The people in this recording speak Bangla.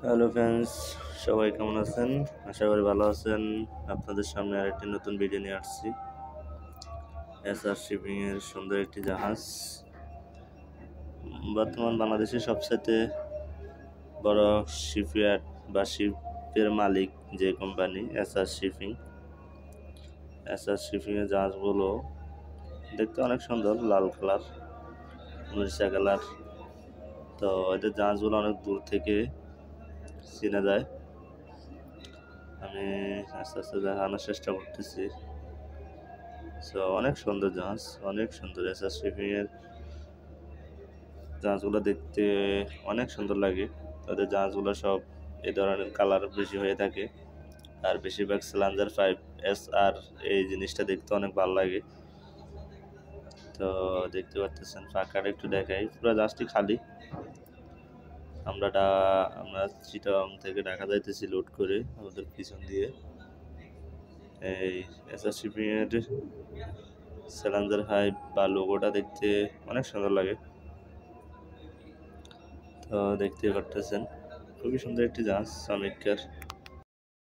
হ্যালো ফ্রেন্ডস, সবাই কেমন আছেন? আশা করি ভালো আছেন। আপনাদের সামনে আরেকটি নতুন ভিডিও নিয়ে আসছি। এসআর শিপিং এর সুন্দর একটি জাহাজ। বর্তমান বাংলাদেশের সবচেয়ে বড় শিপইয়ার্ড বা শিপের মালিক যে company SR shipping. SR shipping এর জাহাজগুলো দেখতে অনেক সুন্দর, লাল কালার, মরিচা কালার। তো এদের জাহাজগুলো অনেক দূর থেকে চেনা যায়। আমি আস্তে আস্তে দেখানোর চেষ্টা করতেছি। অনেক সুন্দর জাহাজ, অনেক সুন্দর। এসআর শিপিং এর জাহাজগুলো দেখতে অনেক সুন্দর লাগে। তাদের জাহাজগুলো সব এই ধরনের কালার বেশি হয়ে থাকে, আর বেশিরভাগ স্যালেঞ্জার 5SR এই জিনিসটা দেখতে অনেক ভালো লাগে। তো দেখতে পাচ্ছেন, ফাঁকাটা একটু দেখাই, পুরো জাহাজটি খালি। আমরা চিটাগাং থেকে ঢাকা যাইতেছি লোড করে আমাদের পিছন দিয়ে। এই এসআর শিপিং এর স্যালেঞ্জার 5 বা লোগোটা দেখতে অনেক সুন্দর লাগে। তো দেখতে পারতেছেন, খুবই সুন্দর একটি জাহাজ, চমৎকার।